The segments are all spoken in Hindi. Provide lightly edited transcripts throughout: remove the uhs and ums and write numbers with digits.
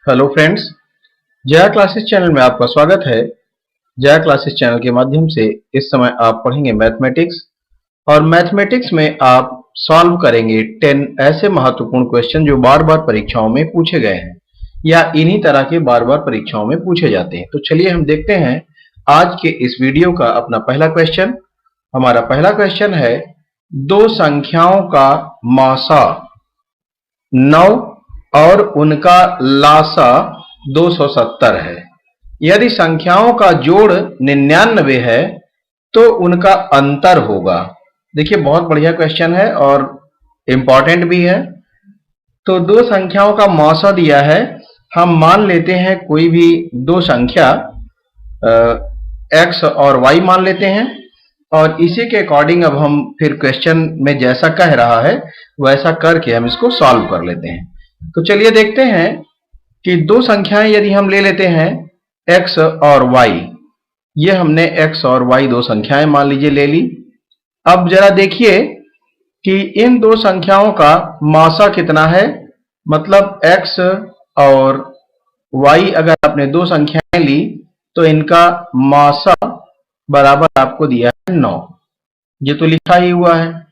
Hello friends, Jaya classes channel में आपका स्वागत है। जया क्लासेस चैनल के माध्यम से इस समय आप पढ़ेंगे मैथमेटिक्स और मैथमेटिक्स में आप सॉल्व करेंगे 10 ऐसे महत्वपूर्ण क्वेश्चन जो बार बार परीक्षाओं में पूछे गए हैं या इन्हीं तरह के बार बार परीक्षाओं में पूछे जाते हैं। तो चलिए हम देखते हैं आज के इस वीडियो का अपना पहला क्वेश्चन। हमारा पहला क्वेश्चन है, दो संख्याओं का मासा 9 और उनका लासा 270 है। यदि संख्याओं का जोड़ 99 है तो उनका अंतर होगा। देखिए, बहुत बढ़िया क्वेश्चन है और इंपॉर्टेंट भी है। तो दो संख्याओं का मौसा दिया है, हम मान लेते हैं कोई भी दो संख्या x और y मान लेते हैं और इसी के अकॉर्डिंग अब हम फिर क्वेश्चन में जैसा कह रहा है वैसा करके हम इसको सॉल्व कर लेते हैं। तो चलिए देखते हैं कि दो संख्याएं यदि हम ले लेते हैं x और y, ये हमने x और y दो संख्याएं मान लीजिए ले ली। अब जरा देखिए कि इन दो संख्याओं का मासा कितना है, मतलब x और y अगर आपने दो संख्याएं ली तो इनका मासा बराबर आपको दिया है 9, ये तो लिखा ही हुआ है।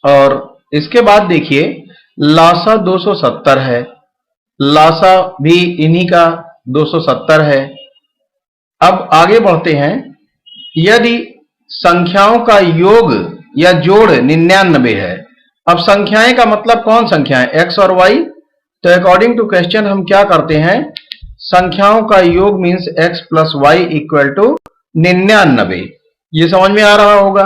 और इसके बाद देखिए लासा 270 है, लासा भी इन्हीं का 270 है। अब आगे बढ़ते हैं, यदि संख्याओं का योग या जोड़ 99 है। अब संख्याएं का मतलब कौन संख्याएं, x और y। तो अकॉर्डिंग टू क्वेश्चन हम क्या करते हैं, संख्याओं का योग means x plus y equal to 99। ये समझ में आ रहा होगा।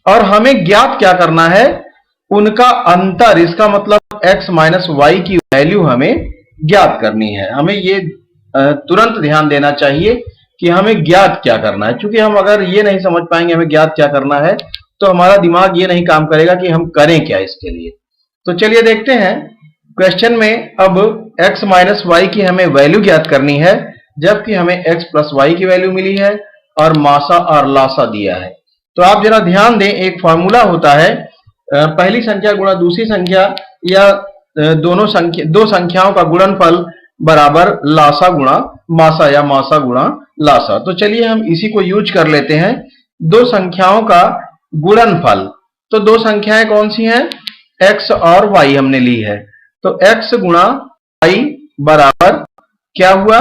और हमें ज्ञात क्या करना है, उनका अंतर, इसका मतलब x माइनस वाई की वैल्यू हमें ज्ञात करनी है। हमें ये तुरंत ध्यान देना चाहिए कि हमें ज्ञात क्या करना है, क्योंकि हम अगर ये नहीं समझ पाएंगे हमें ज्ञात क्या करना है तो हमारा दिमाग ये नहीं काम करेगा कि हम करें क्या इसके लिए। तो चलिए देखते हैं क्वेश्चन में। अब x माइनस वाई की हमें वैल्यू ज्ञात करनी है, जबकि हमें x प्लस वाई की वैल्यू मिली है और मासा और लासा दिया है। तो आप जरा ध्यान दें, एक फॉर्मूला होता है, पहली संख्या गुणा दूसरी संख्या या दो संख्याओं का गुणनफल बराबर लासा गुणा मासा या मासा गुणा लासा। तो चलिए हम इसी को यूज कर लेते हैं, दो संख्याओं का गुणनफल। तो दो संख्याएं कौन सी हैं, x और y हमने ली है। तो x गुणा y बराबर क्या हुआ,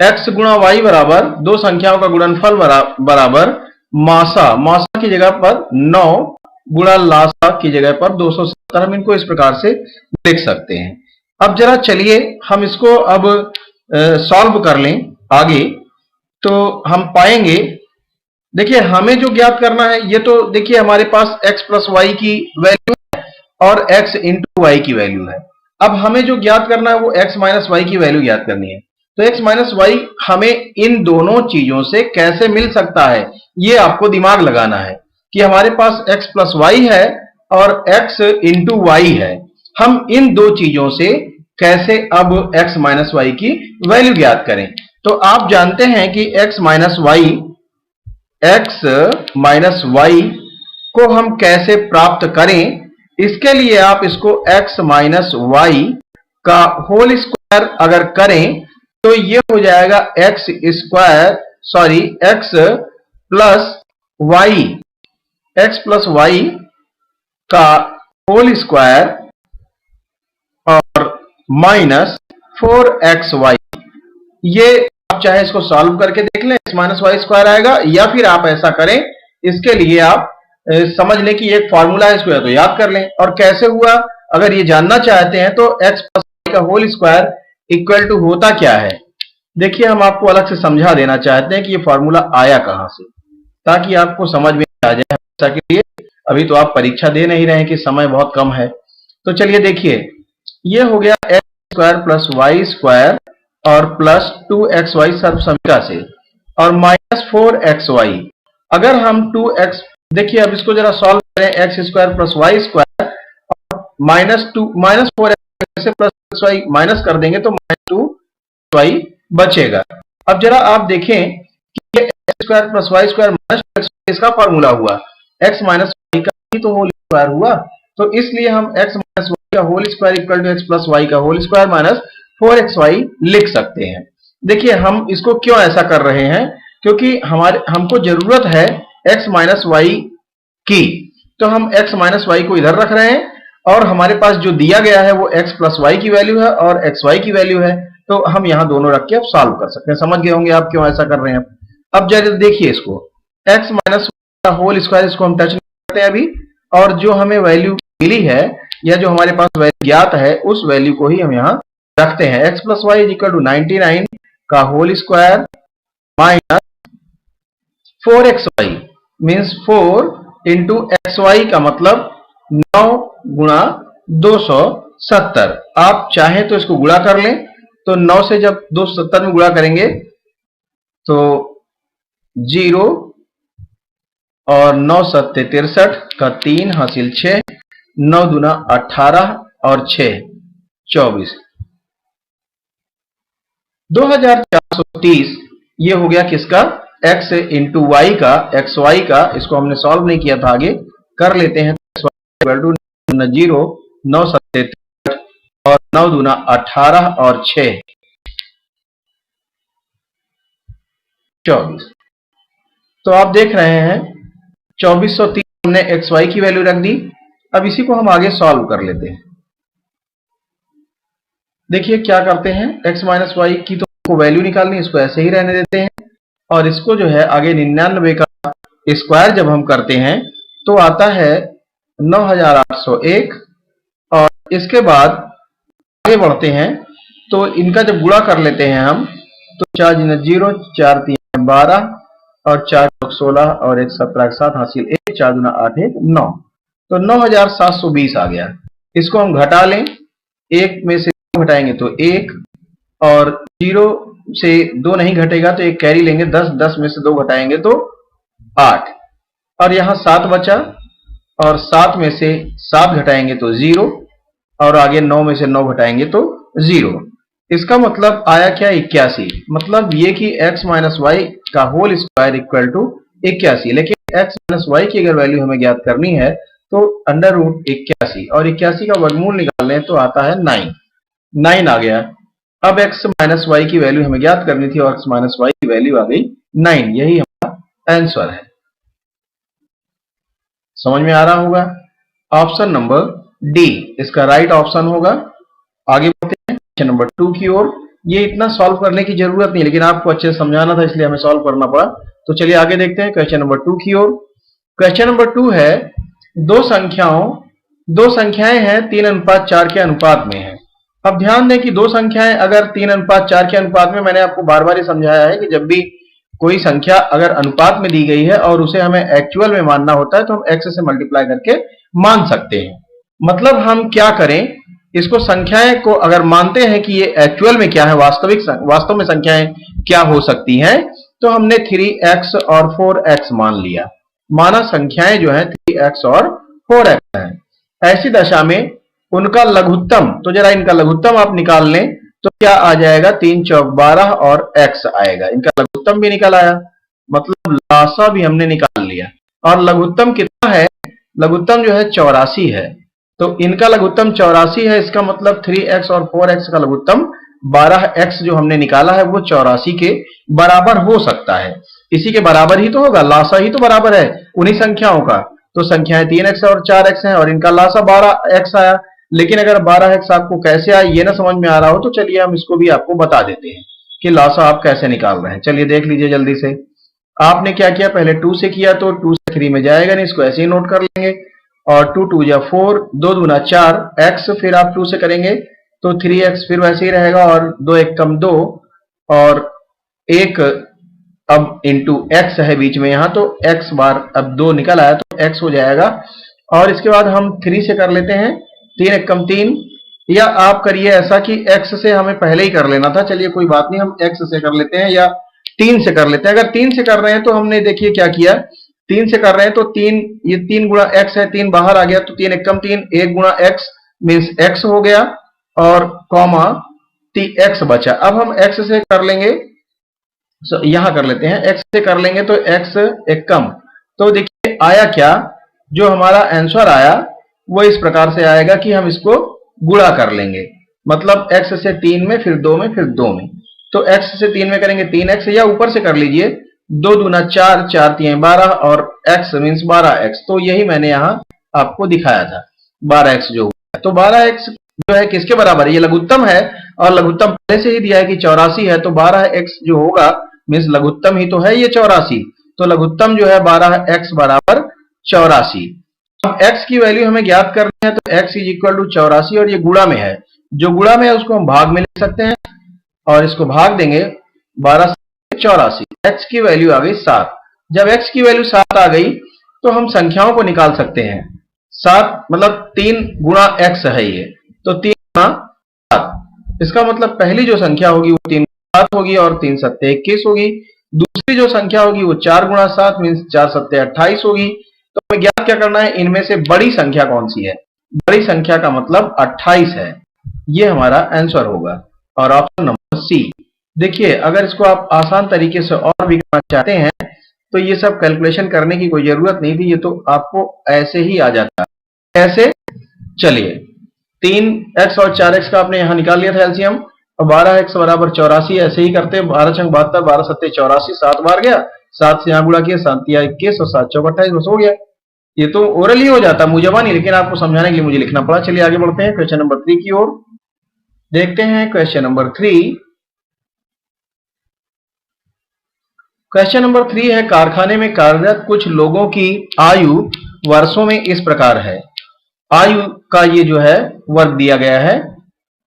x गुणा y बराबर दो संख्याओं का गुणनफल बराबर मासा, मासा की जगह पर 9 गुणा लासा की जगह पर 270। हम इनको इस प्रकार से लिख सकते हैं। अब जरा चलिए हम इसको अब सॉल्व कर लें आगे। तो हम पाएंगे, देखिए हमें जो ज्ञात करना है, ये तो देखिए हमारे पास x प्लस वाई की वैल्यू है और x इंटू वाई की वैल्यू है। अब हमें जो ज्ञात करना है वो x माइनस वाई की वैल्यू ज्ञात करनी है। तो x माइनस वाई हमें इन दोनों चीजों से कैसे मिल सकता है, ये आपको दिमाग लगाना है कि हमारे पास x प्लस वाई है और x इंटू वाई है। हम इन दो चीजों से कैसे अब x माइनस वाई की वैल्यू ज्ञात करें। तो आप जानते हैं कि x माइनस वाई को हम कैसे प्राप्त करें। इसके लिए आप इसको x माइनस वाई का होल स्क्वायर अगर करें तो ये हो जाएगा x प्लस वाई का होल स्क्वायर और माइनस 4xy। ये आप चाहे इसको सॉल्व करके देख लें, x माइनस वाई स्क्वायर आएगा, या फिर आप ऐसा करें, इसके लिए आप समझ लें कि एक फॉर्मूला है, इसको या तो याद कर लें। और कैसे हुआ अगर ये जानना चाहते हैं तो x प्लस वाई का होल स्क्वायर इक्वल टू होता क्या है। देखिए हम आपको अलग से समझा देना चाहते हैं कि ये फॉर्मूला आया कहां से, ताकि आपको समझ में आ जाए हमेशा के लिए। अभी तो आप परीक्षा दे नहीं रहे हैं कि समय बहुत कम है। तो चलिए देखिए, ये हो गया x square plus y square और प्लस 2xy सर्वसमीका से और माइनस 4xy। अगर हम 2x, देखिए अब इसको जरा सॉल्व करें, x square plus y square और माइनस 4x से प्लस वाई माइनस कर देंगे तो माइनस 2y बचेगा। अब जरा आप देखें कि ये x square plus y square minus इसका फॉर्मूला हुआ, x माइनस वाई का ही तो होल स्क्वायर हुआ। तो इसलिए हम x माइनस वाई का whole square equal to x plus y का होल स्क्वायर माइनस 4xy लिख सकते हैं। देखिए हम इसको क्यों ऐसा कर रहे हैं, क्योंकि हमको जरूरत है x माइनस वाई की, तो हम x माइनस वाई को इधर रख रहे हैं और हमारे पास जो दिया गया है वो x प्लस वाई की वैल्यू है और xy की वैल्यू है, तो हम यहां दोनों रख के अब सॉल्व कर सकते हैं। समझ गए होंगे आप क्यों ऐसा कर रहे हैं। अब जरा देखिए इसको, x माइनस का होल स्क्वायर, इसको हम टच नहीं करते हैं अभी, और जो हमें वैल्यू मिली है या जो हमारे पास वैल्यू ज्ञात है उस वैल्यू को ही हम यहाँ रखते हैं। x plus y is equal to 99 का whole square minus 4xy means 4 into xy का मतलब 9 गुणा 270। आप चाहें तो इसको गुणा कर लें, तो 9 से जब 270 में गुणा करेंगे तो 0 और 9 सत्ते 63 का 3 हासिल 6, 9 दूना 18 और 6 24, 2430। ये हो गया किसका, x इंटू वाई का, एक्स वाई का। इसको हमने सॉल्व नहीं किया था, आगे कर लेते हैं। 0 9 सत्ते 63 और 9 दूना 18 और 6 24। तो आप देख रहे हैं 2430 हमने एक्स वाई की वैल्यू रख दी। अब इसी को हम आगे सॉल्व कर लेते हैं। देखिए क्या करते हैं, x माइनस वाई की तो वैल्यू निकालनी, इसको ऐसे ही रहने देते हैं और इसको जो है आगे 99 का स्क्वायर जब हम करते हैं तो आता है 9801 और इसके बाद आगे बढ़ते हैं तो इनका जब गुणा कर लेते हैं हम तो 4 0, 4 3 12 और 4 16 और 1 17 7 हासिल 1, 4 दूना 8 1 9, तो 9720 आ गया। इसको हम घटा लें, 1 में से 2 घटाएंगे तो 1 और 0 से 2 नहीं घटेगा तो एक कैरी लेंगे, 10 10 में से 2 घटाएंगे तो 8 और यहाँ 7 बचा और 7 में से 7 घटाएंगे तो 0 और आगे 9 में से 9 घटाएंगे तो 0। इसका मतलब आया क्या, 81। मतलब ये कि x माइनस वाई का होल स्क्वायर इक्वल टू 81। लेकिन x माइनस वाई की अगर वैल्यू हमें ज्ञात करनी है तो अंडर रूट 81 और 81 का वर्गमूल निकालने तो आता है 9 आ गया। अब x माइनस वाई की वैल्यू हमें ज्ञात करनी थी और x माइनस वाई की वैल्यू आ गई 9। यही हमारा आंसर है। समझ में आ रहा होगा। ऑप्शन नंबर डी इसका राइट ऑप्शन होगा। आगे बढ़ते हैं क्वेश्चन नंबर 2 की ओर। ये इतना सॉल्व करने की जरूरत नहीं, लेकिन आपको अच्छे से समझाना था इसलिए हमें सॉल्व करना पड़ा। तो चलिए आगे देखते हैं क्वेश्चन नंबर 2 की ओर। क्वेश्चन नंबर 2 है, दो संख्याएं हैं 3:4 के अनुपात में है। अब ध्यान दें कि दो संख्याएं अगर 3:4 के अनुपात में, मैंने आपको बार बार ही समझाया है कि जब भी कोई संख्या अगर अनुपात में दी गई है और उसे हमें एक्चुअल में मानना होता है तो हम x से मल्टीप्लाई करके मान सकते हैं। मतलब हम क्या करें, इसको संख्याएं को अगर मानते हैं कि ये एक्चुअल में क्या है, वास्तव में संख्याएं क्या हो सकती हैं, तो हमने 3x और 4x मान लिया। माना संख्याएं जो है 3x और 4x है। ऐसी दशा में उनका लघुत्तम, तो जरा इनका लघुत्तम आप निकाल लें तो क्या आ जाएगा, 3 चौक 12 और x आएगा। इनका लघुत्तम भी निकल आया, मतलब लासा भी हमने निकाल लिया। और लघुत्तम कितना है, लघुत्तम जो है 84 है। तो इनका लघुत्तम 84 है, इसका मतलब 3x और 4x का लघुत्तम 12x जो हमने निकाला है वो 84 के बराबर हो सकता है। इसी के बराबर ही तो होगा, लासा ही तो बराबर है उन्हीं संख्याओं का। तो संख्याएं 3x और 4x हैं और इनका लासा 12x आया। लेकिन अगर 12x आपको कैसे आया ये ना समझ में आ रहा हो तो चलिए हम इसको भी आपको बता देते हैं कि लासा आप कैसे निकाल रहे हैं। चलिए देख लीजिए जल्दी से। आपने क्या किया, पहले 2 से किया तो 2 से 3 में जाएगा नहीं, इसको ऐसे ही नोट कर लेंगे। और 2 2 या 4, 2 दूना 4 x, फिर आप 2 से करेंगे तो 3x फिर वैसे ही रहेगा और 2 1 कम 2 और 1 अब इंटू x है बीच में यहाँ, तो x बार अब 2 निकल आया तो x हो जाएगा। और इसके बाद हम 3 से कर लेते हैं, 3 1 कम 3, या आप करिए ऐसा कि x से हमें पहले ही कर लेना था। चलिए कोई बात नहीं, हम x से कर लेते हैं या 3 से कर लेते हैं। अगर 3 से कर रहे हैं तो हमने देखिए क्या किया, 3 से कर रहे हैं तो 3, ये 3 गुणा x है, 3 बाहर आ गया तो 3 1 कम 3, 1 गुणा x मीन्स x हो गया और कॉमा x बचा। अब हम x से कर लेंगे, यहां कर लेते हैं, x से कर लेंगे तो x 1 कम। तो देखिए आया क्या, जो हमारा आंसर आया वो इस प्रकार से आएगा कि हम इसको गुणा कर लेंगे। मतलब x से 3 में, फिर 2 में, फिर 2 में। तो x से 3 में करेंगे 3x, या ऊपर से कर लीजिए 2 दूना 4, 4 3 12 और x मीन्स 12x। तो यही मैंने यहाँ आपको दिखाया था 12x जो हुआ। तो 12x जो है किसके बराबर है? ये लघुत्तम है और लघुत्तम पहले से ही दिया है कि 84 है, तो 12x जो होगा मीन्स लघुत्तम ही तो है ये 84। तो लघुत्तम जो है 12x बराबर 84। अब x की वैल्यू हमें ज्ञात करनी है, तो x इज इक्वल टू 84 और ये गुणा में है, जो गुणा में है उसको हम भाग में लिख सकते हैं और इसको भाग देंगे 12 से 84। x की वैल्यू आ गई 7। जब x की वैल्यू 7 आ गई तो हम संख्याओं को निकाल सकते हैं। 7 मतलब 3 गुणा x है ये, तो 3 गुणा 7। इसका मतलब पहली जो संख्या होगी वो 3 गुणा 7 होगी और 3 सत्ते 21 होगी। दूसरी जो संख्या होगी वो 4 गुणा 7 मीन्स 4 सत्ते 28 होगी। तो हमें ज्ञात क्या करना है? इनमें से बड़ी संख्या कौन सी है? बड़ी संख्या का मतलब 28 है। ये हमारा आंसर होगा और ऑप्शन नंबर सी। देखिए, अगर इसको आप आसान तरीके से और भी करना चाहते हैं तो ये सब कैलकुलेशन करने की कोई जरूरत नहीं थी, ये तो आपको ऐसे ही आ जाता है। कैसे? चलिए, 3x और 4x का आपने यहां निकाल लिया था एलसीएम, और 12x बराबर 84 ऐसे ही करते हैं। 12 छंग 72, 12 सत्ते 84, 7 बार गया, 7 से यहां गुणा किया, 7 या 21 और 7 चौक 28, बस हो गया। ये तो ओरल ही हो जाता, मुजबानी, लेकिन आपको समझाने के लिए मुझे लिखना पड़ा। चलिए आगे बढ़ते हैं क्वेश्चन नंबर 3 की ओर। देखते हैं क्वेश्चन नंबर 3। क्वेश्चन नंबर 3 है, कारखाने में कार्यरत कुछ लोगों की आयु वर्षों में इस प्रकार है। आयु का ये जो है वर्ग दिया गया है,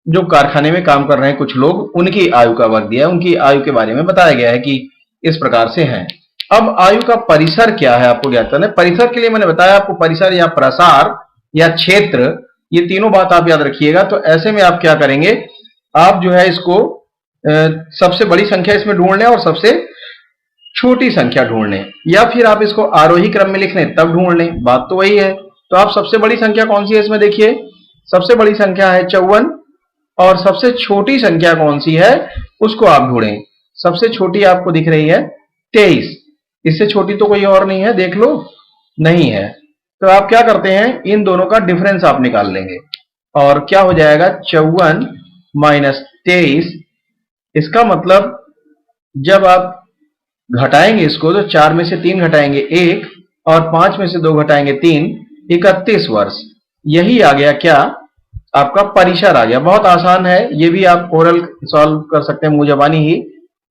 जो कारखाने में काम कर रहे हैं कुछ लोग, उनकी आयु का वर्ग दिया है, उनकी आयु के बारे में बताया गया है कि इस प्रकार से है। अब आयु का परिसर क्या है आपको ज्ञात करना है। परिसर के लिए मैंने बताया आपको, परिसर या प्रसार या क्षेत्र, ये तीनों बात आप याद रखिएगा। तो ऐसे में आप क्या करेंगे, आप जो है इसको सबसे बड़ी संख्या इसमें ढूंढ लें और सबसे छोटी संख्या ढूंढ लें, या फिर आप इसको आरोही क्रम में लिख लें तब ढूंढ लें, बात तो वही है। तो आप सबसे बड़ी संख्या कौन सी है इसमें देखिए, सबसे बड़ी संख्या है 54 और सबसे छोटी संख्या कौन सी है उसको आप ढूंढें। सबसे छोटी आपको दिख रही है 23, इससे छोटी तो कोई और नहीं है, देख लो, नहीं है। तो आप क्या करते हैं, इन दोनों का डिफरेंस आप निकाल लेंगे और क्या हो जाएगा 54 माइनस 23। इसका मतलब जब आप घटाएंगे इसको तो 4 में से 3 घटाएंगे 1 और 5 में से 2 घटाएंगे 3, 31 वर्ष। यही आ गया क्या, आपका परिसर आ गया। बहुत आसान है, ये भी आप ओरल सॉल्व कर सकते हैं, मुंह-जबानी ही,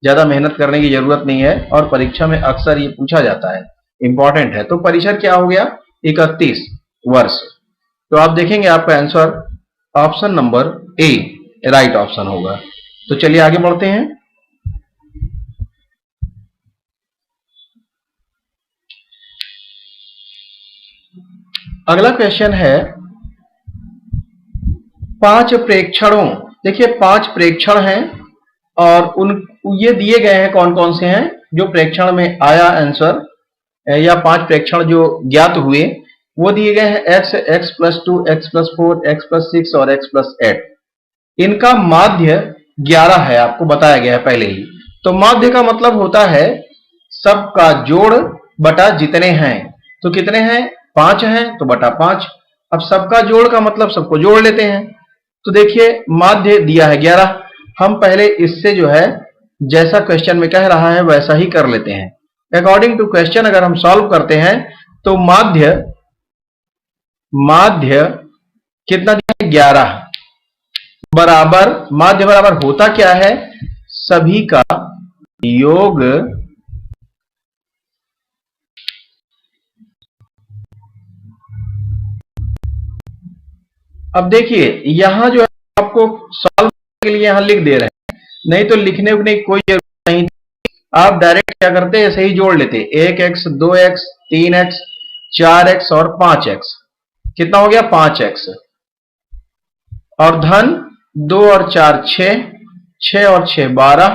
ज्यादा मेहनत करने की जरूरत नहीं है और परीक्षा में अक्सर ये पूछा जाता है, इंपॉर्टेंट है। तो परिसर क्या हो गया, 31 वर्ष। तो आप देखेंगे आपका answer option number A right option होगा। तो चलिए आगे बढ़ते हैं। अगला क्वेश्चन है, 5 प्रेक्षणों। देखिए 5 प्रेक्षण हैं और उन ये दिए गए हैं कौन कौन से हैं, जो प्रेक्षण में आया आंसर, या 5 प्रेक्षण जो ज्ञात हुए वो दिए गए हैं x, x+2, x+4, x+6 और x+8। इनका माध्य 11 है, आपको बताया गया है पहले ही। तो माध्य का मतलब होता है सबका जोड़ बटा जितने हैं। तो कितने हैं, 5 हैं तो बटा 5। अब सबका जोड़ का मतलब सबको जोड़ लेते हैं। तो देखिए माध्य दिया है 11, हम पहले इससे जो है जैसा क्वेश्चन में कह रहा है वैसा ही कर लेते हैं। अकॉर्डिंग टू क्वेश्चन अगर हम सॉल्व करते हैं तो माध्य कितना दिया है, 11 बराबर, माध्य बराबर होता क्या है, सभी का योग अब देखिए यहां जो है आपको सॉल्व के लिए यहां लिख दे रहे हैं, नहीं तो लिखने की कोई जरूरत नहीं, आप डायरेक्ट क्या करते हैं, ऐसे ही जोड़ लेते, 1x, 2x, 3x, 4x और 5x। कितना हो गया, 5x, और धन 2 और 4 6, 6 और 6 12,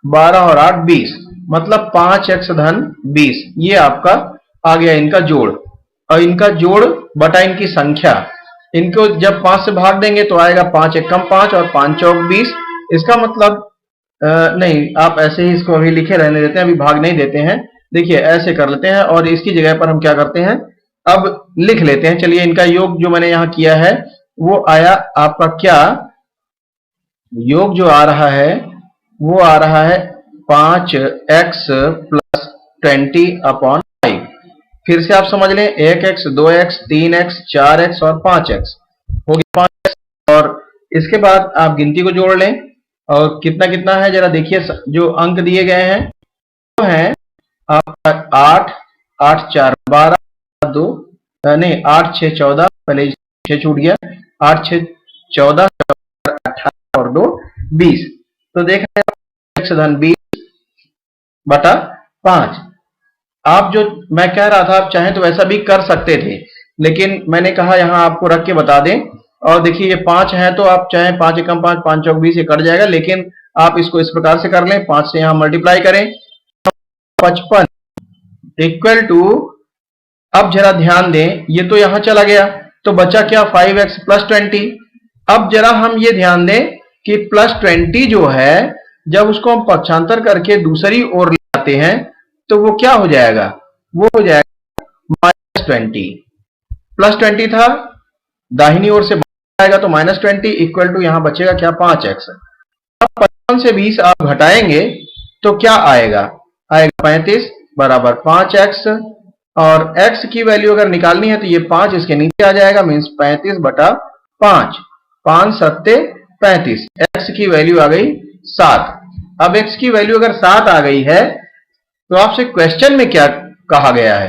12 और 8 20, मतलब 5x धन 20। ये आपका आ गया इनका जोड़, और इनका जोड़ बटा इनकी संख्या। इनको जब 5 से भाग देंगे तो आएगा 5 एकम 5 और 5 चौक 20। इसका मतलब नहीं, आप ऐसे ही इसको अभी लिखे रहने देते हैं, अभी भाग नहीं देते हैं। देखिए ऐसे कर लेते हैं और इसकी जगह पर हम क्या करते हैं, अब लिख लेते हैं। चलिए इनका योग जो मैंने यहां किया है वो आया आपका क्या, योग जो आ रहा है वो आ रहा है 5x प्लस 20/5। फिर से आप समझ लें, 1x 2x 3x 4x और 5x हो गया 5x। और इसके बाद आप गिनती को जोड़ लें और कितना कितना है जरा देखिए। जो अंक दिए गए हैं वो है आपका 8, 8 4 12, 2 नहीं 8 6 14, पहले 6 छूट गया, 8 6 14, 18 और 2 20। तो देख रहे हैं x धन 20/5। आप जो मैं कह रहा था आप चाहें तो वैसा भी कर सकते थे, लेकिन मैंने कहा यहां आपको रख के बता दें। और देखिए ये 5 है तो आप चाहे 5 एकम 5 5 चौक 20 ये कट जाएगा, लेकिन आप इसको इस प्रकार से कर लें, 5 से यहां मल्टीप्लाई करें 55 इक्वल टू, अब जरा ध्यान दें ये तो यहां चला गया तो बचा क्या 5x प्लस 20। अब जरा हम ये ध्यान दें कि प्लस 20 जो है जब उसको हम पक्षांतर करके दूसरी ओर ले आते हैं तो वो क्या हो जाएगा, वो हो जाएगा -20। प्लस 20 था, दाहिनी ओर से आएगा तो -20 इक्वल टू यहां बचेगा क्या 5x। अब 55 से 20 आप घटाएंगे तो क्या आएगा, आएगा 35 बराबर 5x। और x की वैल्यू अगर निकालनी है तो ये 5 इसके नीचे आ जाएगा, मीन्स 35/5, 5 7 35, x की वैल्यू आ गई 7। अब x की वैल्यू अगर 7 आ गई है तो आपसे क्वेश्चन में क्या कहा गया है,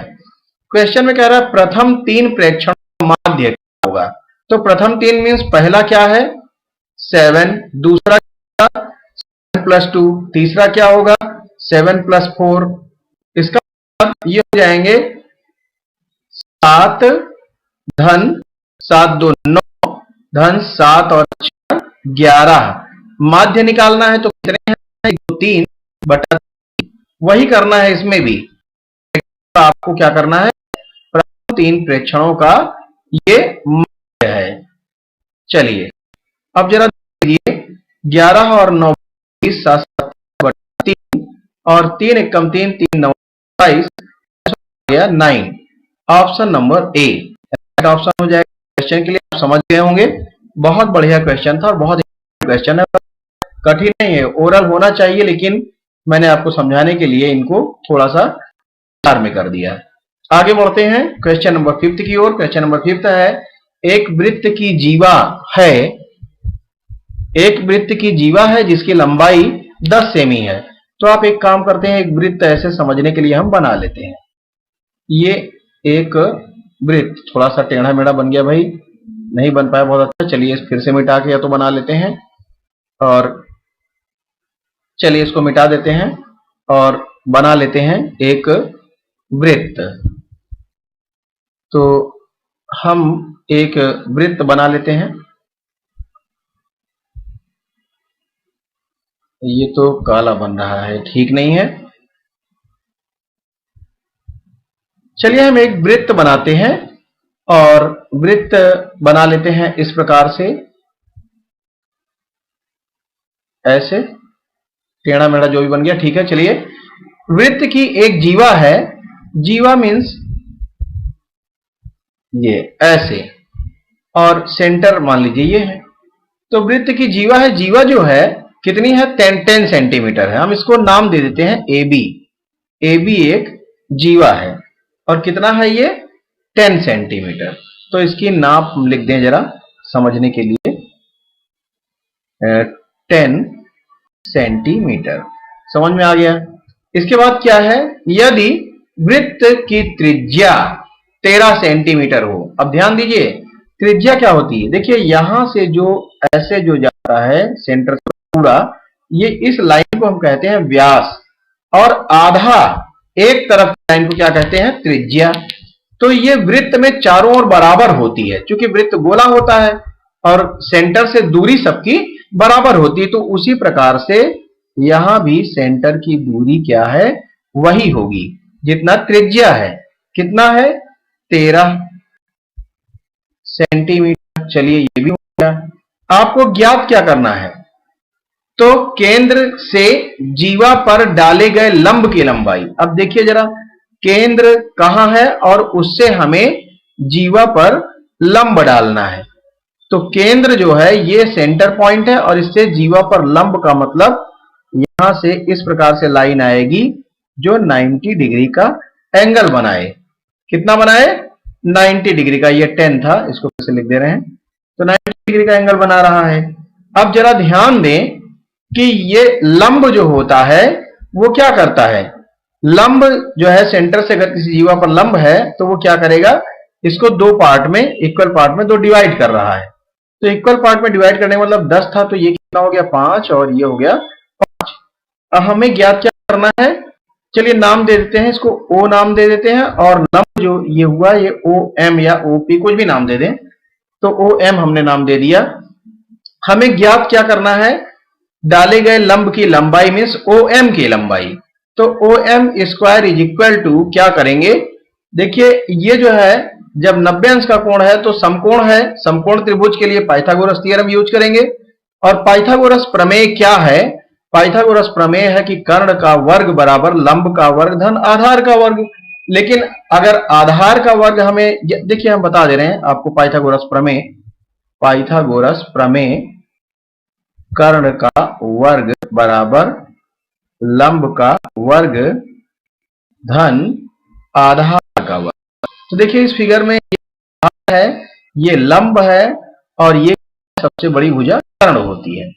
क्वेश्चन में कह रहा है प्रथम 3 प्रेक्षणों का माध्य क्या होगा। तो प्रथम 3 मीन्स पहला क्या है 7, दूसरा 7 प्लस 2, तीसरा क्या होगा 7 प्लस 4। इसका मतलब ये हो जाएंगे 7 धन 7 2 9 धन 7 और 4 11। माध्य निकालना है तो कितने हैं 3/3। वही करना है इसमें भी, आपको क्या करना है प्रथम 3 प्रेक्षणों का ये माध्य है। चलिए अब जरा देखिए 11 और 9 20, 7 3 और 3 एकम 3 3 9 22 गया 9। ऑप्शन नंबर ए ऑप्शन हो जाएगा। क्वेश्चन के लिए आप समझ गए होंगे, बहुत बढ़िया क्वेश्चन था और बहुत क्वेश्चन है, कठिन नहीं है, ओरल होना चाहिए, लेकिन मैंने आपको समझाने के लिए इनको थोड़ा सा विस्तार में कर दिया। आगे बढ़ते हैं क्वेश्चन नंबर 5 की ओर। क्वेश्चन नंबर 5 है एक वृत्त की जीवा है, एक वृत्त की जीवा है जिसकी लंबाई 10 सेमी है। तो आप एक काम करते हैं, एक वृत्त ऐसे समझने के लिए हम बना लेते हैं। ये एक वृत्त थोड़ा सा टेढ़ा मेढ़ा बन गया भाई, नहीं बन पाया बहुत अच्छा, चलिए फिर से मिटा के या तो बना लेते हैं। और चलिए इसको मिटा देते हैं और बना लेते हैं एक वृत्त। तो हम एक वृत्त बना लेते हैं। ये तो काला बन रहा है, ठीक नहीं है। चलिए हम एक वृत्त बनाते हैं और वृत्त बना लेते हैं इस प्रकार से, ऐसे टेढ़ा मेढ़ा जो भी बन गया ठीक है। चलिए वृत्त की एक जीवा है, जीवा मीन्स ये ऐसे, और सेंटर मान लीजिए ये है। तो वृत्त की जीवा है, जीवा जो है कितनी है 10 सेंटीमीटर है। हम इसको नाम दे देते हैं ए बी। ए बी एक जीवा है और कितना है ये 10 सेंटीमीटर। तो इसकी नाप लिख दें जरा समझने के लिए, 10 सेंटीमीटर, समझ में आ गया। इसके बाद क्या है, यदि वृत्त की त्रिज्या 13 सेंटीमीटर हो। अब ध्यान दीजिए त्रिज्या क्या होती है, देखिए यहां से जो ऐसे जो जाता है सेंटर से पूरा, ये इस लाइन को हम कहते हैं व्यास, और आधा एक तरफ लाइन को क्या कहते हैं त्रिज्या। तो ये वृत्त में चारों ओर बराबर होती है, क्योंकि वृत्त गोला होता है और सेंटर से दूरी सबकी बराबर होती है। तो उसी प्रकार से यहां भी सेंटर की दूरी क्या है वही होगी जितना त्रिज्या है। कितना है 13 सेंटीमीटर। चलिए ये भी हो गया। आपको ज्ञात क्या करना है, तो केंद्र से जीवा पर डाले गए लंब की लंबाई। अब देखिए जरा केंद्र कहां है और उससे हमें जीवा पर लंब डालना है। तो केंद्र जो है ये सेंटर पॉइंट है और इससे जीवा पर लंब का मतलब यहां से इस प्रकार से लाइन आएगी जो 90 डिग्री का एंगल बनाए। कितना बनाए? 90 डिग्री का। ये 10 था, इसको फिर से लिख दे रहे हैं। तो 90 डिग्री का एंगल बना रहा है। अब जरा ध्यान दें कि ये लंब जो होता है वो क्या करता है। लंब जो है सेंटर से अगर किसी जीवा पर लंब है तो वो क्या करेगा, इसको दो पार्ट में, इक्वल पार्ट में दो डिवाइड कर रहा है। तो इक्वल पार्ट में डिवाइड करने का मतलब 10 था, तो ये कितना हो गया 5 और ये हो गया 5। अब हमें ज्ञात क्या करना है, चलिए नाम दे देते हैं, इसको ओ नाम दे देते हैं और लंब जो ये हुआ ये ओ एम या ओ पी कुछ भी नाम दे दें। तो ओ एम हमने नाम दे दिया। हमें ज्ञात क्या करना है, डाले गए लंब की लंबाई मीन्स ओ एम की लंबाई। तो O M square is equal to क्या करेंगे, देखिए ये जो है जब 90 अंश का कोण है तो समकोण है, समकोण त्रिभुज के लिए पाइथागोरस थ्योरम यूज करेंगे। और पाइथागोरस प्रमेय क्या है, पाइथागोरस प्रमेय है कि कर्ण का वर्ग बराबर लंब का वर्ग धन आधार का वर्ग। लेकिन अगर आधार का वर्ग हमें, देखिए हम बता दे रहे हैं आपको पाइथागोरस प्रमेय, पाइथागोरस प्रमेय कर्ण का वर्ग बराबर लंब का वर्ग धन आधार का वर्ग। तो देखिए इस फिगर में ये है, ये लंब है और ये सबसे बड़ी भुजा कर्ण होती है।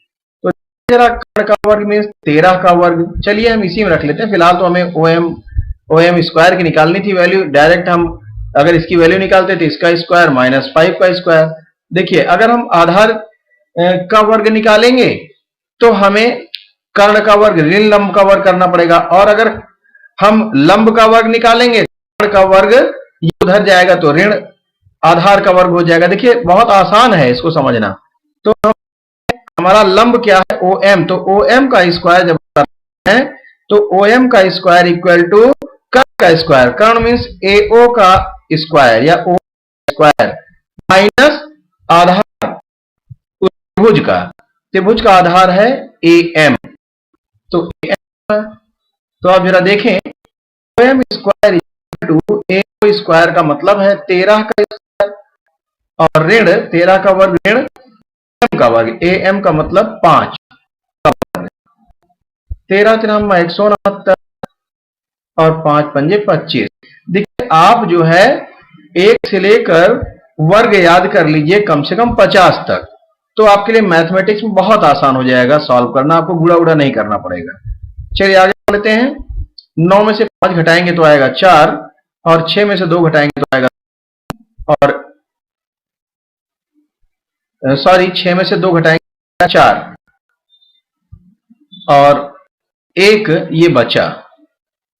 तो जरा कर्ण का वर्ग में 13 का वर्ग, चलिए हम इसी में रख लेते हैं। फिलहाल तो हमें ओ एम स्क्वायर की निकालनी थी वैल्यू, डायरेक्ट हम अगर इसकी वैल्यू निकालते तो इसका स्क्वायर माइनस 5 का स्क्वायर। देखिए अगर हम आधार का वर्ग निकालेंगे तो हमें कर्ण का वर्ग ऋण लंब का वर्ग करना पड़ेगा, और अगर हम लंब का वर्ग निकालेंगे कर्ण का वर्ग ये उधर जाएगा तो ऋण आधार का वर्ग हो जाएगा। देखिए बहुत आसान है इसको समझना। तो हमारा लंब क्या है ओ एम, तो ओ एम का स्क्वायर जब करते हैं तो ओ एम का स्क्वायर इक्वल टू कर्ण का स्क्वायर, कर्ण मीन्स ए ओ का स्क्वायर या ओ स्क्वायर माइनस आधार त्रिभुज का, त्रिभुज का आधार है ए एम। तो ए एम, तो आप जरा देखें O M square equal to A O square का मतलब है 13 का स्क्वायर और ऋण 13 का वर्ग ऋण एम का वर्ग, ए एम का मतलब 5 का वर्ग। 13 3 169 और 5 पंजे 25। देखिए आप जो है एक से लेकर वर्ग याद कर लीजिए कम से कम 50 तक, तो आपके लिए मैथमेटिक्स में बहुत आसान हो जाएगा सॉल्व करना, आपको गुड़ा उड़ा नहीं करना पड़ेगा। चलिए आगे बढ़ते हैं। 9 में से 5 घटाएंगे तो आएगा 4 और 6 में से 2 घटाएंगे तो आएगा, और सॉरी 6 में से 2 घटाएंगे 4 और 1 ये बचा।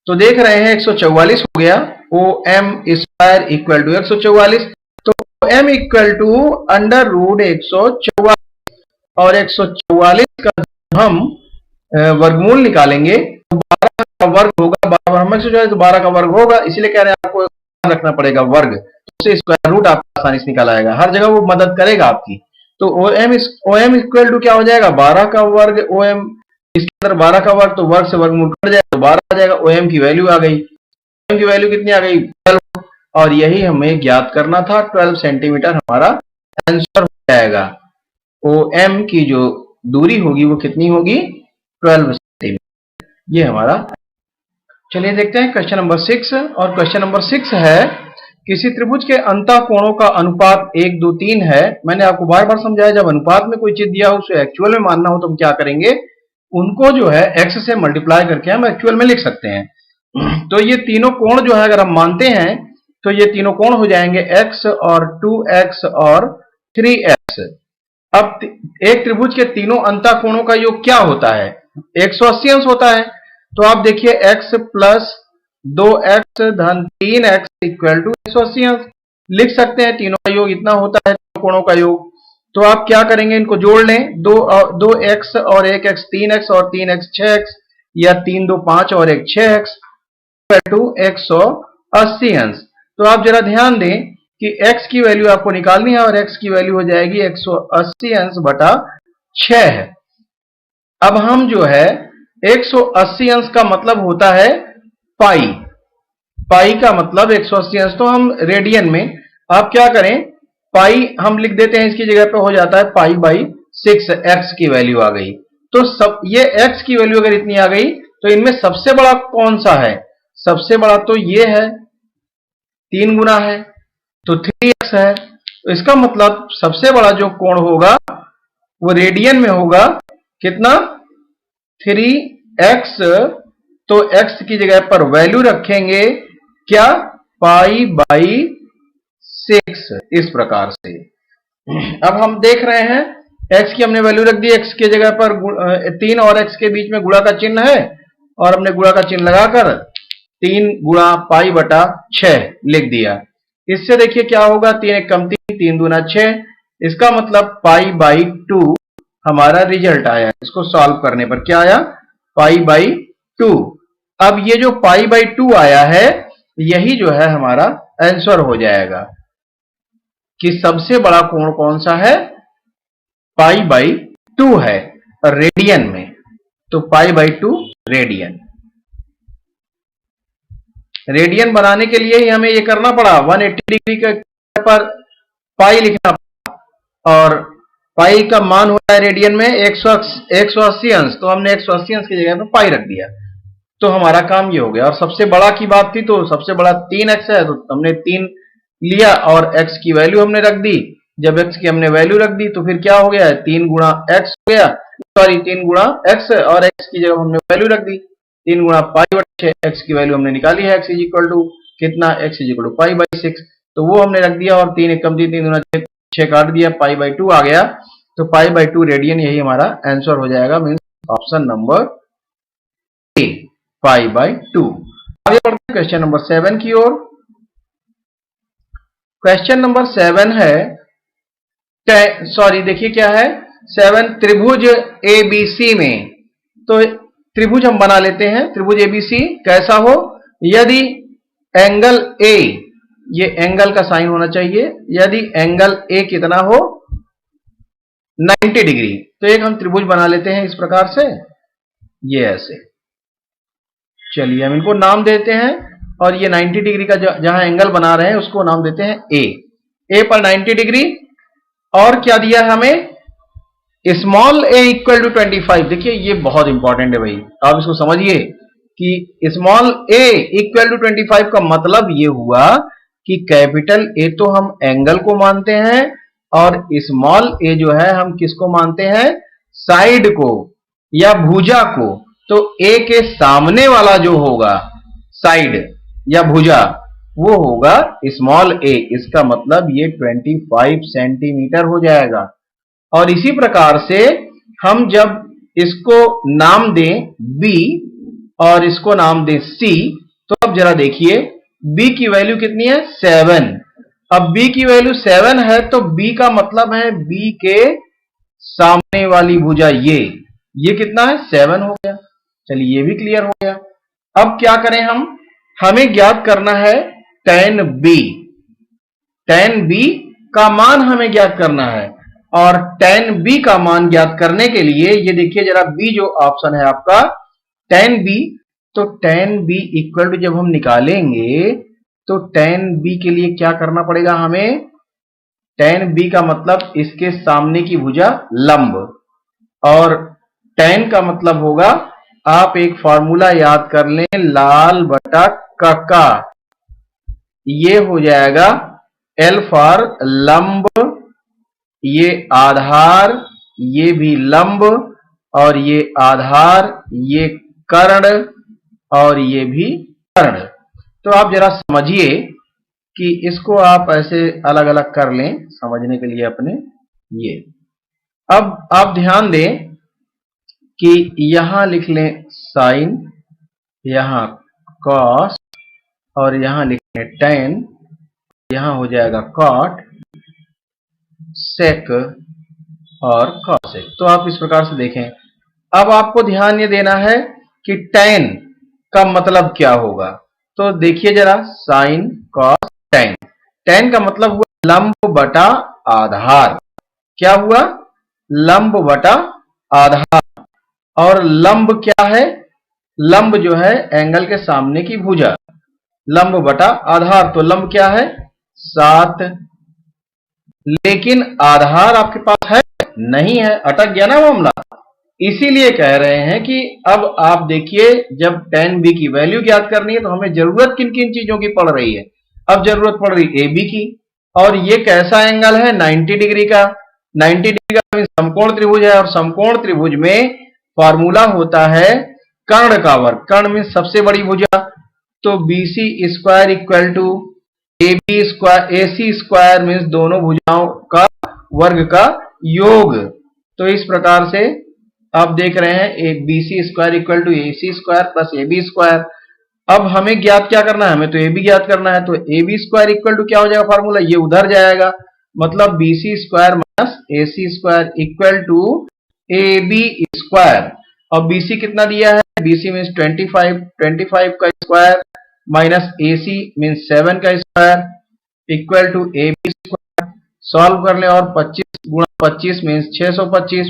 तो देख रहे हैं 144 हो गया। O M square equal to 144, तो O M equal to under root 144 और 144 का हम वर्गमूल निकालेंगे तो 12 का वर्ग होगा। 12 का वर्ग होगा, इसलिए कह रहे हैं आपको रखना पड़ेगा वर्ग, तो उससे स्क्वायर रूट आप आसानी से निकाल आएगा, हर जगह वो मदद करेगा आपकी। तो ओ एम इक्वल टू क्या हो जाएगा 12 का वर्ग ओ एम, इसके अंदर 12 का वर्ग तो वर्ग से वर्गमूल कट जाएगा तो 12 आ जाएगा। ओ एम की वैल्यू आ गई, ओ एम की वैल्यू कितनी आ गई 12, और यही हमें ज्ञात करना था। 12 सेंटीमीटर हमारा आंसर हो जाएगा। ओ एम की जो दूरी होगी वो कितनी होगी 12 सेंटीमीटर, ये हमारा। चलिए देखते हैं क्वेश्चन नंबर 6, और क्वेश्चन नंबर 6 है किसी त्रिभुज के अंतः कोणों का अनुपात 1 2 3 है। मैंने आपको बार बार समझाया जब अनुपात में कोई चीज दिया हो उसे एक्चुअल में मानना हो तो हम क्या करेंगे, उनको जो है x से मल्टीप्लाई करके हम एक्चुअल में लिख सकते हैं। तो ये तीनों कोण जो है अगर हम मानते हैं तो ये तीनों कोण हो जाएंगे x और 2x और 3x। अब एक त्रिभुज के तीनों अंतः कोणों का योग क्या होता है 180 अंश होता है। तो आप देखिए x प्लस 2x धन 3x इक्वल टू 180 अंश लिख सकते हैं। तीनों का योग इतना होता है कोणों का योग। तो आप क्या करेंगे, इनको जोड़ लें, 2x और 1x 3x और 3x 6x, या 3 2 5 और 1 6x इक्वल टू 180 अंश। तो आप जरा ध्यान दें कि x की वैल्यू आपको निकालनी है और x की वैल्यू हो जाएगी 180 अंश बटा 6 है। अब हम जो है 180 अंश का मतलब होता है पाई, पाई का मतलब 180 अंश। तो हम रेडियन में आप क्या करें पाई हम लिख देते हैं, इसकी जगह पे हो जाता है पाई बाई 6, एक्स की वैल्यू आ गई। तो सब ये एक्स की वैल्यू अगर इतनी आ गई तो इनमें सबसे बड़ा कौन सा है? सबसे बड़ा तो ये है, 3 गुना है तो 3x है। तो इसका मतलब सबसे बड़ा जो कोण होगा वो रेडियन में होगा, कितना? 3x। तो x की जगह पर वैल्यू रखेंगे क्या? पाई बाई 6, इस प्रकार से। अब हम देख रहे हैं x की हमने वैल्यू रख दी, x की जगह पर 3 और x के बीच में गुणा का चिन्ह है और हमने गुणा का चिन्ह लगाकर 3 गुणा पाई बटा 6 लिख दिया। इससे देखिए क्या होगा, 3 एक कम 3, 3 दूना 6। इसका मतलब पाई बाई 2 हमारा रिजल्ट आया। इसको सॉल्व करने पर क्या आया? Pi by 2। अब ये जो पाई बाई 2 आया है यही जो है हमारा आंसर हो जाएगा कि सबसे बड़ा कोण कौन सा है? पाई बाई 2 है रेडियन में। तो पाई बाई 2 रेडियन। रेडियन बनाने के लिए ही हमें ये करना पड़ा, 180 डिग्री के पर पाई लिखना पड़ा और पाई का मान हो रहा है रेडियन में 180 अंश। तो हमने 180 अंश की जगह पे पाई रख दिया तो हमारा काम ये हो गया। और सबसे बड़ा की बात थी तो सबसे बड़ा 3x है तो हमने 3 लिया और x की वैल्यू हमने रख दी। जब x की हमने वैल्यू रख दी तो फिर क्या हो गया? 3 गुणा x हो गया, सॉरी 3 गुणा x, और x की जगह हमने वैल्यू रख दी 3 गुणा पाई बटा 6। x की वैल्यू हमने निकाली है, x इज इक्वल टू कितना? x is equal to pi by 6। तो वो हमने रख दिया और 3 एक कम 3 गुणा 6 काट दिया, पाई बाई 2 आ गया। तो पाई बाई 2 रेडियन यही हमारा आंसर हो जाएगा, means option number A, pi by 2। आगे बढ़ते हैं क्वेश्चन नंबर 7 की ओर। क्वेश्चन नंबर 7 है, सॉरी देखिए क्या है, 7 त्रिभुज एबीसी में। तो त्रिभुज हम बना लेते हैं। त्रिभुज एबीसी कैसा हो? यदि एंगल ए, ये एंगल का साइन होना चाहिए, यदि एंगल ए कितना हो? 90 डिग्री। तो एक हम त्रिभुज बना लेते हैं इस प्रकार से, ये ऐसे। चलिए हम इनको नाम देते हैं और ये 90 डिग्री का जहां एंगल बना रहे हैं उसको नाम देते हैं ए। ए पर 90 डिग्री और क्या दिया हमें? Small a equal to 25। देखिए ये बहुत इंपॉर्टेंट है भाई, आप इसको समझिए कि स्मॉल ए इक्वल टू 25 का मतलब ये हुआ कि कैपिटल ए तो हम एंगल को मानते हैं और स्मॉल ए जो है हम किसको मानते हैं? साइड को या भुजा को। तो ए के सामने वाला जो होगा साइड या भुजा वो होगा स्मॉल ए। इसका मतलब ये 25 सेंटीमीटर हो जाएगा। और इसी प्रकार से हम जब इसको नाम दें बी और इसको नाम दें सी, तो अब जरा देखिए बी की वैल्यू कितनी है? 7। अब बी की वैल्यू 7 है तो बी का मतलब है बी के सामने वाली भुजा ये कितना है? 7 हो गया। चलिए ये भी क्लियर हो गया। अब क्या करें हम? हमें ज्ञात करना है tan बी। tan बी का मान हमें ज्ञात करना है और tan बी का मान ज्ञात करने के लिए ये देखिए जरा बी जो ऑप्शन है आपका tan बी, तो tan बी इक्वल टू जब हम निकालेंगे तो tan बी के लिए क्या करना पड़ेगा हमें? tan बी का मतलब इसके सामने की भुजा लंब, और tan का मतलब होगा, आप एक फॉर्मूला याद कर लें, लाल बटा काका। ये हो जाएगा L फॉर लंब, ये आधार, ये भी लंब और ये आधार, ये कर्ण और ये भी कर्ण। तो आप जरा समझिए कि इसको आप ऐसे अलग अलग कर लें समझने के लिए अपने। ये अब आप ध्यान दें कि यहां लिख लें साइन, यहां कॉस और यहां लिख लें tan, यहां हो जाएगा कॉट, सेक और कॉसेक। तो आप इस प्रकार से देखें। अब आपको ध्यान ये देना है कि tan का मतलब क्या होगा। तो देखिए जरा साइन कॉस tan। tan का मतलब हुआ लंब बटा आधार। क्या हुआ? लंब बटा आधार। और लंब क्या है? लंब जो है एंगल के सामने की भुजा, लंब बटा आधार। तो लंब क्या है? 7 लेकिन आधार आपके पास है नहीं है, अटक गया ना मामला। इसीलिए कह रहे हैं कि अब आप देखिए, जब tan b की वैल्यू ज्ञात करनी है तो हमें जरूरत किन किन चीजों की पड़ रही है। अब जरूरत पड़ रही है AB की, और ये कैसा एंगल है, 90 डिग्री का। 90 डिग्री का समकोण त्रिभुज है, और समकोण त्रिभुज में फॉर्मूला होता है कर्ण का वर्ग। कर्ण में सबसे बड़ी भुजा, तो BC square equal to AB square, AC square means दोनों भुजाओं का वर्ग का योग। तो इस प्रकार से आप देख रहे हैं एक BC square equal to AC square plus AB square. अब हमें ज्ञात क्या करना है, हमें तो AB ज्ञात करना है, तो AB स्क्वायर इक्वल टू क्या हो जाएगा फॉर्मूला, ये उधर जाएगा, मतलब BC square minus AC square equal to AB square. और BC कितना दिया है, BC मीन्स 25, 25 का स्क्वायर माइनस AC मीन्स 7 का square equal to AB square. Solve कर ले, और 25 गुणा 25 मीन्स 625,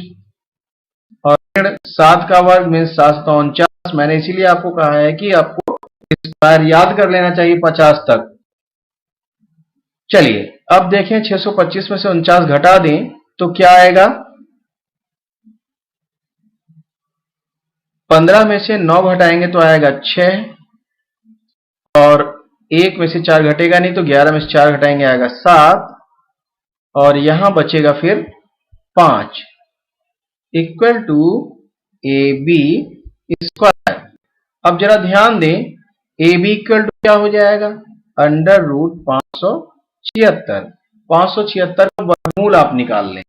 और फिर 7 का वर्ग मीन्स 749। मैंने इसीलिए आपको कहा है कि आपको स्क्वायर याद कर लेना चाहिए 50 तक। चलिए अब देखें, 625 में से 49 घटा दें तो क्या आएगा, 15 में से 9 घटाएंगे तो आएगा 6, और 1 में से 4 घटेगा नहीं, तो 11 में से 4 घटाएंगे आएगा 7, और यहां बचेगा फिर 5 इक्वल टू AB स्क्वायर। अब जरा ध्यान दें, AB इक्वल टू क्या हो जाएगा, अंडर रूट 576। 576 का वर्गमूल आप निकाल लें।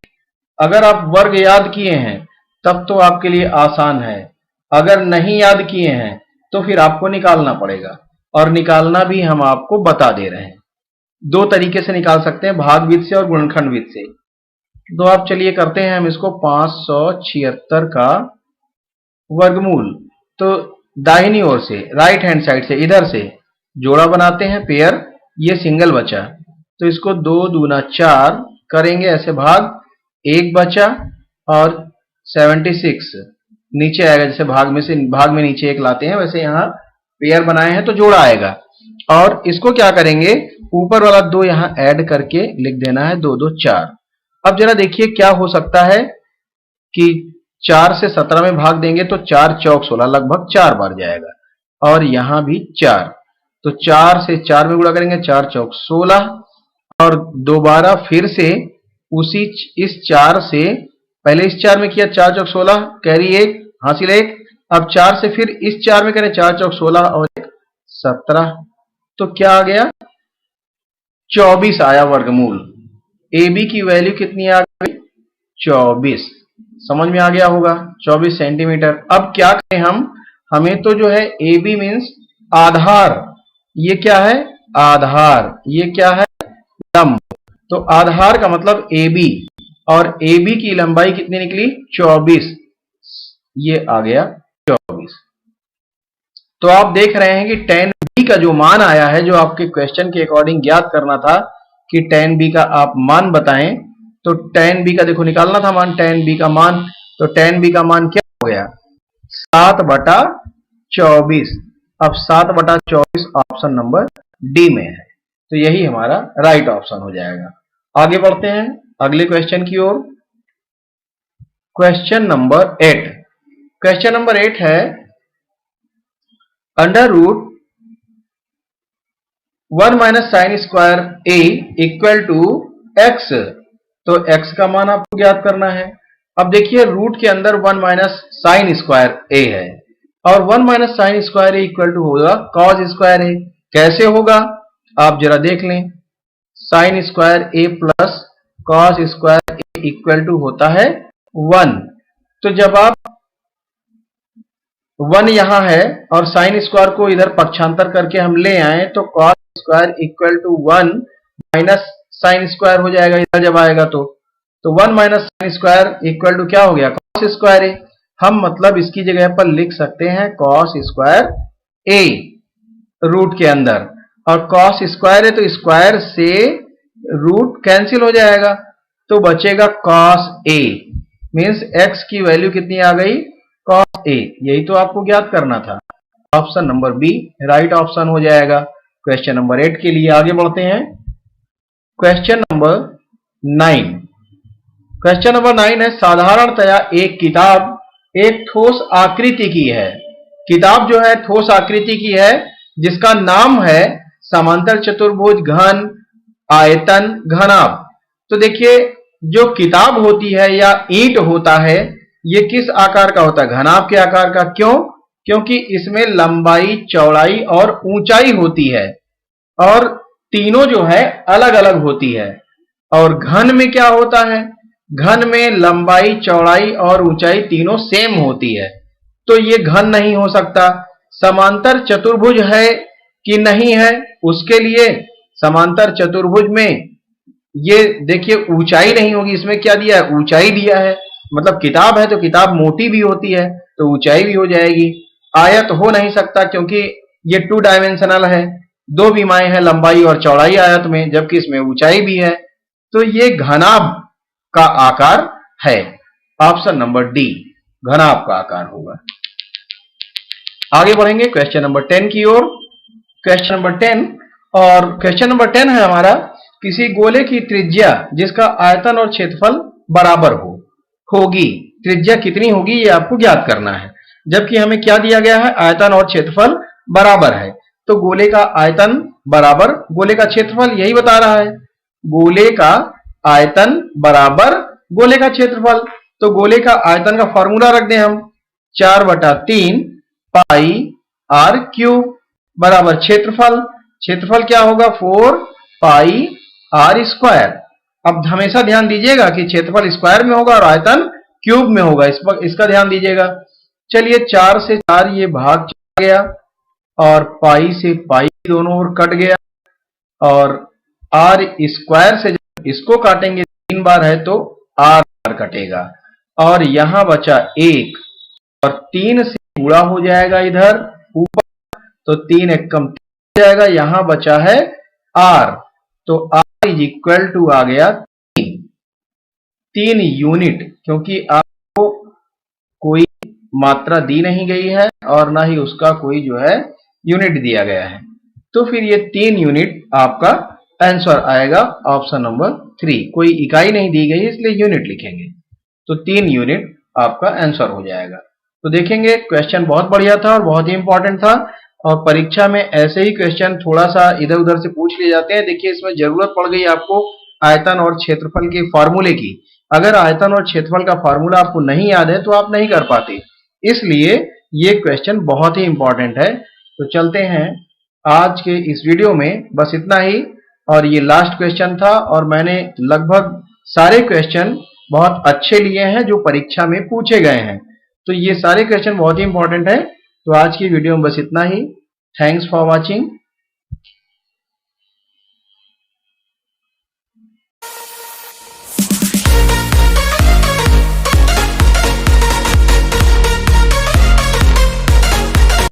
अगर आप वर्ग याद किए हैं तब तो आपके लिए आसान है, अगर नहीं याद किए हैं तो फिर आपको निकालना पड़ेगा, और निकालना भी हम आपको बता दे रहे हैं। दो तरीके से निकाल सकते हैं, भागविधि से और गुणनखंड से। तो आप चलिए करते हैं हम इसको, 576 का वर्गमूल। तो दाहिनी ओर से, राइट हैंड साइड से, इधर से जोड़ा बनाते हैं पेयर, ये सिंगल बचा, तो इसको 2 दूना 4 करेंगे ऐसे भाग, 1 बचा, और 76 नीचे आएगा, जैसे भाग में नीचे 1 लाते हैं वैसे यहाँ पेयर बनाए हैं तो जोड़ा आएगा। और इसको क्या करेंगे, ऊपर वाला 2 यहाँ ऐड करके लिख देना है, 2 2 4। अब जरा देखिए क्या हो सकता है कि 4 से 17 में भाग देंगे तो 4 चौक 16, लगभग 4 बार जाएगा, और यहां भी 4, तो 4 से 4 में गुणा करेंगे, 4 चौक 16, और दोबारा फिर से उसी इस 4 से, पहले इस 4 में किया 4 चौक 16, कैरी 1 हासिल 1, अब 4 से फिर इस 4 में करें, 4 चौक 16 और 1 17, तो क्या आ गया, 24 आया वर्गमूल। AB की वैल्यू कितनी आ गई, 24। समझ में आ गया होगा, 24 सेंटीमीटर। अब क्या करें हम, हमें तो जो है AB मीन्स आधार, ये क्या है आधार, ये क्या है लंब, तो आधार का मतलब AB, और AB की लंबाई कितनी निकली 24, ये आ गया 24। तो आप देख रहे हैं कि tan B का जो मान आया है, जो आपके क्वेश्चन के अकॉर्डिंग ज्ञात करना था कि tan B का आप मान बताएं, तो tan B का देखो निकालना था मान, tan B का मान, तो tan B का मान क्या हो गया 7/24। अब 7/24 ऑप्शन नंबर डी में है, तो यही हमारा राइट ऑप्शन हो जाएगा। आगे बढ़ते हैं अगले क्वेश्चन की ओर। क्वेश्चन नंबर 8, क्वेश्चन नंबर 8 है under root 1 minus sine square A equal to x. तो x का मान आपको ज्ञात करना है। अब देखिए रूट के अंदर 1 माइनस साइन स्क्वायर ए है, और 1 minus sine square A equal to होगा कॉस स्क्वायर ए। कैसे होगा आप जरा देख लें, sine square A plus cos square A equal to होता है 1। तो जब आप 1 यहां है और साइन स्क्वायर को इधर पक्षांतर करके हम ले आए, तो cos square equal to 1 minus sine square हो जाएगा इधर जब आएगा तो 1 minus sine square equal to क्या हो गया कॉस स्क्वायर ए। हम मतलब इसकी जगह पर लिख सकते हैं कॉस स्क्वायर ए रूट के अंदर, और कॉस स्क्वायर है तो स्क्वायर से रूट कैंसिल हो जाएगा, तो बचेगा कॉस ए, मीन्स एक्स की वैल्यू कितनी आ गई कॉस ए। यही तो आपको ज्ञात करना था। Option number B right option हो जाएगा क्वेश्चन नंबर 8 के लिए। आगे बढ़ते हैं क्वेश्चन नंबर 9। क्वेश्चन नंबर 9 है, साधारणतया एक किताब एक ठोस आकृति की है। किताब जो है ठोस आकृति की है, जिसका नाम है समांतर चतुर्भुज, घन, आयतन, घनाभ। तो देखिए, जो किताब होती है या ईंट होता है, ये किस आकार का होता है? घनाभ के आकार का। क्यों? क्योंकि इसमें लंबाई, चौड़ाई और ऊंचाई होती है, और तीनों जो है अलग अलग होती है। और घन में क्या होता है? घन में लंबाई, चौड़ाई और ऊंचाई तीनों सेम होती है, तो ये घन नहीं हो सकता। समांतर चतुर्भुज है कि नहीं है, उसके लिए समांतर चतुर्भुज में ये देखिए ऊंचाई नहीं होगी। इसमें क्या दिया है? ऊंचाई दिया है। मतलब किताब है तो किताब मोटी भी होती है, तो ऊंचाई भी हो जाएगी। आयत हो नहीं सकता, क्योंकि ये 2 डायमेंशनल है, 2 विमाएं हैं, लंबाई और चौड़ाई आयत में, जबकि इसमें ऊंचाई भी है। तो ये घनाभ का आकार है। ऑप्शन नंबर डी, घनाभ का आकार होगा। आगे बढ़ेंगे क्वेश्चन नंबर 10 की ओर। क्वेश्चन नंबर 10, और क्वेश्चन नंबर 10 है हमारा, किसी गोले की त्रिज्या जिसका आयतन और क्षेत्रफल बराबर होगी। त्रिज्या कितनी होगी ये आपको ज्ञात करना है, जबकि हमें क्या दिया गया है? आयतन और क्षेत्रफल बराबर है। तो गोले का आयतन बराबर गोले का क्षेत्रफल, यही बता रहा है। गोले का आयतन बराबर गोले का क्षेत्रफल। तो गोले का आयतन का फॉर्मूला रख दें हम, 4/3 पाई आर क्यूब बराबर क्षेत्रफल। क्षेत्रफल क्या होगा? 4 पाई आर स्क्वायर। अब हमेशा ध्यान दीजिएगा कि क्षेत्रफल स्क्वायर में होगा और आयतन क्यूब में होगा, इसका ध्यान दीजिएगा। चलिए, 4 से 4 ये भाग चला गया, और पाई से पाई दोनों ओर कट गया, और आर स्क्वायर से जब इसको काटेंगे 3 बार है तो आर कटेगा, और यहां बचा 1, और 3 से गुणा हो जाएगा इधर ऊपर, तो 3 एक कम 3 हो जाएगा, यहां बचा है आर। तो आर इज इक्वल टू आ गया 3 यूनिट, क्योंकि आपको कोई मात्रा दी नहीं गई है और ना ही उसका कोई जो है यूनिट दिया गया है। तो फिर ये 3 यूनिट आपका आंसर आएगा, ऑप्शन नंबर 3। कोई इकाई नहीं दी गई इसलिए यूनिट लिखेंगे, तो 3 यूनिट आपका आंसर हो जाएगा। तो देखेंगे, क्वेश्चन बहुत बढ़िया था और बहुत ही इंपॉर्टेंट था, और परीक्षा में ऐसे ही क्वेश्चन थोड़ा सा इधर उधर से पूछ लिए जाते हैं। देखिए, इसमें जरूरत पड़ गई आपको आयतन और क्षेत्रफल के फॉर्मूले की। अगर आयतन और क्षेत्रफल का फॉर्मूला आपको नहीं याद है तो आप नहीं कर पाते, इसलिए ये क्वेश्चन बहुत ही इंपॉर्टेंट है। तो चलते हैं आज के इस वीडियो में, बस इतना ही, और ये लास्ट क्वेश्चन था, और मैंने लगभग सारे क्वेश्चन बहुत अच्छे लिए हैं जो परीक्षा में पूछे गए हैं। तो ये सारे क्वेश्चन बहुत ही इंपॉर्टेंट है। तो आज की वीडियो में बस इतना ही। Thanks for watching.